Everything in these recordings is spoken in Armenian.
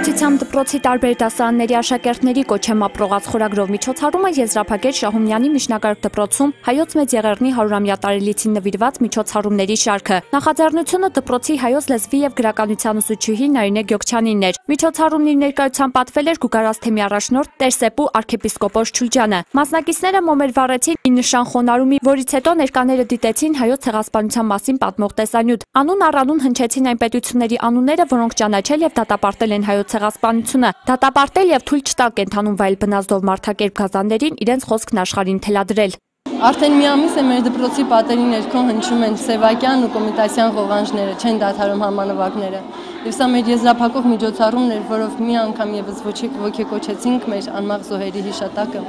Ստեղծագործության դպրոցի տարբեր դասարանների աշակերտների կոչեմ ապրողած խորագրով միջոցառումը եզրափակեց Շահումյանի միջնակարգ դպրոցում Հայոց Մեծ Եղեռնի 100-ամյա տարելիցին նվիրված միջոցառումների շարքը։ Նախաձեռնությունը դպրոցի հայոց լեզվի եւ գրականության ուսուցչուհի Նարինե Գյոքչյանինն էր։ Միջոցառումների ներկայությամբ պատվել էր Գուգարասթեմի առաջնորդ Տեր-Սեպու arczepiskopos Չուլջյանը։ Մասնակիցները մոմեր վառեցին ի նշան խոնարհումի, որից հետո ներկաները դիտեցին հայոց ցեղասպանության մասին պատմող տեսանյութ։ Անուն առ-անուն հնչեցին այն պետությունների անունները, որոնք ճանաչել եւ դատապարտել են հայոց ցեղասպանությունը, դատապարտել եւ թույլ չտալ կենթանում վայել բնազդով մարդակերպ գազաններին իրենց խոսքն աշխարհին թելադրել։ Արդեն մի ամիս է մեր դպրոցի պատերի ներքո հնչում են Սևակյան ու Կոմիտասյան ղողանջները, չեն դադարում համանվագները։ Եվ սա մեր եզրափակող միջոցառումն էր, որով մի անգամ եւս ոգեկոչեցինք մեր անմեղ զոհերի հիշատակը։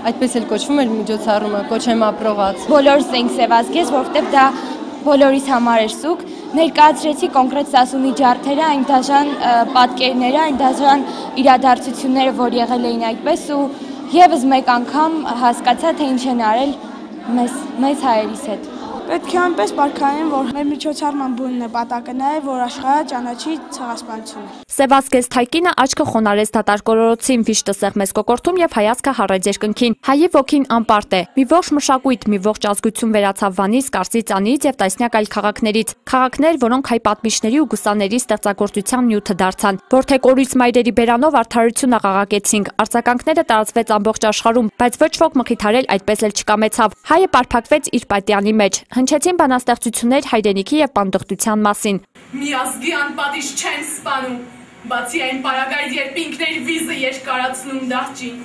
Այդպես էլ կոչվում էր միջոցառումը, կոչեմ ապրողած։ Բոլորս ենք սևազգես, որովհետև դա բոլորիս համար էր սուկ։ Ներկայացրեցի կոնկրետ Սասունի ջարդերը, այն դաժան պատկերները, այն դաժան իրադարձությունները, որ եղել էին այդպես ու եւս մեկ անգամ հասկացա, թե ինչ են արել մեզ հայերիս հետ։ Պետք է այնպես պարգևեն, որ մեր միջոցառման բուն նպատակը նա է, որ աշխարհը ճանաչի ցեղասպանությունը։ Սևազգես Թայկինը աչքը խոնարհեց դատարկորորոցին, վիշտը սեղմեց կոկորտում եւ հայացքը հառեց երկնքին։ Հայի ոգին անպարտ է։ Մի ողջ մշակույթ, մի ողջ ազգություն վերացավ Վանից, Կարսից, Անից եւ տասնյակ այլ քաղաքներից։ Քաղաքներ, որոնք հայ պատմիչների ու գուսաների ստեղծագործության նյութը դարձան։ Որթեկորից մայրերի բերանով արդարություն աղաղակեցինք։ Արձագանքները տարածվեց ամբողջ աշխարհում, բայց ոչ ոք մխիթարել այդպես էլ չկամեցավ։ Հայը պարփակվեց իր պատյանի մեջ։ Հնչեցին բանաստեղծություններ հայրենիքի եւ պանդխտության մասին։ Մի ազգի անպատիժ չեն սպանում, բացի այն պարագայից, երբ ինքն իր վիզը երկարացնում դահճին։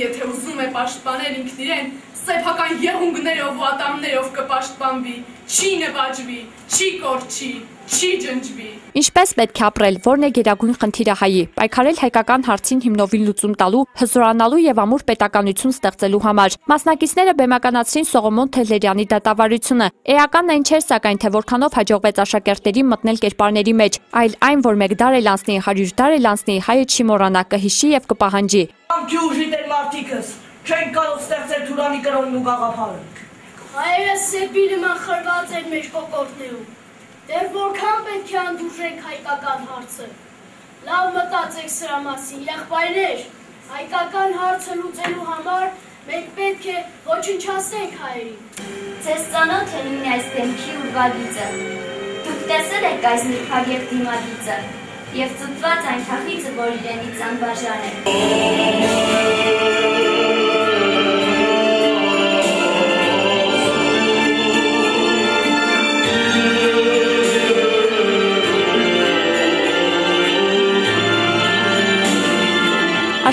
Եթե ուզում է պաշտպանել ինքն իրեն, սեփական եղունգներով ու ատամներով կպաշտպանվի, չի նվաճվի, չի կորչի, չի ջնջվի։ Ինչպես պետք է ապրել, որն է գերագույն խնդիրը հայի, պայքարել հայկական հարցին հիմնովին լուծում տալու, հզորանալու եւ ամուր պետականություն ստեղծելու համար։ Մասնակիցները բեմականացրին Սողոմոն Թեհլերյանի դատավարությունը։ Էականն այն չէր սակայն, թե որքանով հաջողվեց աշակերտներին մտնել կերպարների մեջ, այլ այն, որ մեկ դար էլ անցնի, 100 դար էլ անցնի, հայը չի մոռանա, կհիշի եւ կպահանջի։ Չեն կարող ստեղծել Թուրանի կրոնն ու գաղափարը։ Հայերը սեպի նման խրված են մեր կոկորտներում։ Դեռ որքան պետք է անդուրժենք հայկական հարցը։ Լավ մտածեք սրա մասին, եղբայրներ, հայկական հարցը լուծելու համար մենք պետք է ոչնչացնենք հայերին։ Ձեզ ծանոթ է նույն այս դեմքի ուրվագիծը։ Դուք տեսել եք այս նրբագեղ դիմագիծը եւ ծուտված այն թախիծը, որ իրենից անբաժան է։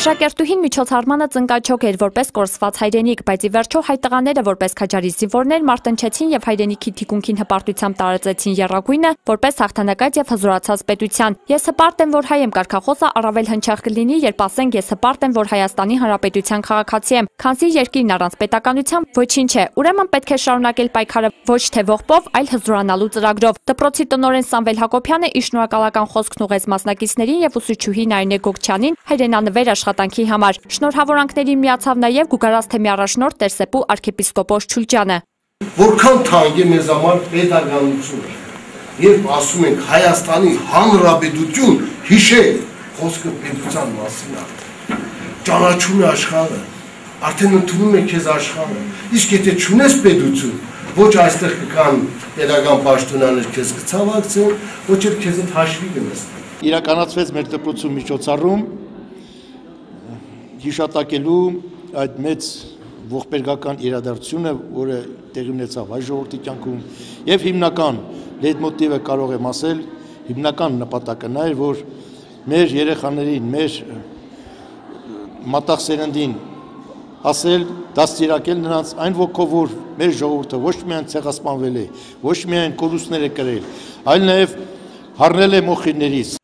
Աշակերտուհին միջոցառմանը ծնկաչոք էր որպես կորսված հայրենիք, բայց ի վերջո հայ տղաները որպես քաջարի զինվորներ մարտնչեցին եւ հայրենիքի թիկունքին հպարտությամբ տարածեցին եռագույնը որպես հաղթանակած եւ հզորացած պետության։ Ես հպարտ եմ, որ հայ եմ կարգախոսը առավել հնչեղ կլինի, երբ ասենք ես հպարտ եմ, որ Հայաստանի Հանրապետության քաղաքացի եմ, քանզի երկիրն առանց պետականության ոչինչ է։ Ուրեմն պետք է շարունակել պայքարը ոչ թե ողբով, այլ հզորանալու ծրագրով։ Դպրոցի տնօրեն Սամվել Հակոբյանը իր շնորհակալական խոսքն ուղղեց մասնակիցներին եւ ուսուցչուհի Նարինե Գյոքչյանին հայրենանվեր աշխատանքի համար։ Շնորհավորանքներին միացավ նաև Գուգարասթեմի առաջնորդ Տեր-Սեպու arczepiskopos Չուլջյանը։ Որքան թանկ է մեզ համար պետականությունը, երբ ասում ենք Հայաստանի Հանրապետություն, հիշել խոսքը պետության մասին է, ճանաչում է աշխարհը, արդեն ընդունում է քեզ աշխարհը, իսկ եթե չունես պետություն, ոչ այստեղ կգան պետական պաշտոնյաներ քեզ կցավակցեն, ոչ էլ քեզ հետ հաշվի կնստեն։ Իրականացվեց մեր դպրոցում միջոցառում հիշատակելու այդ մեծ ողբերգական իրադարձությունը, որը տեղի ունեցավ հայ ժողովրդի կյանքում, եւ հիմնական լեյտմոտիվը կարող եմ ասել, հիմնական նպատակը նա էր, որ մեր երեխաներին, մեր մատաղ սերնդին ասել, դաստիարակել նրանց այն ոգով, որ մեր ժողովուրդը ոչ միայն ցեղասպանվել է, ոչ միայն կորուստներ է կրել, այլ նաեւ հառնել է մոխիրներից։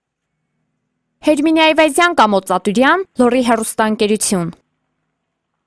Հերմինե Այվազյան, Կամո Ծատուրյան, Լոռի հեռուստաընկերություն։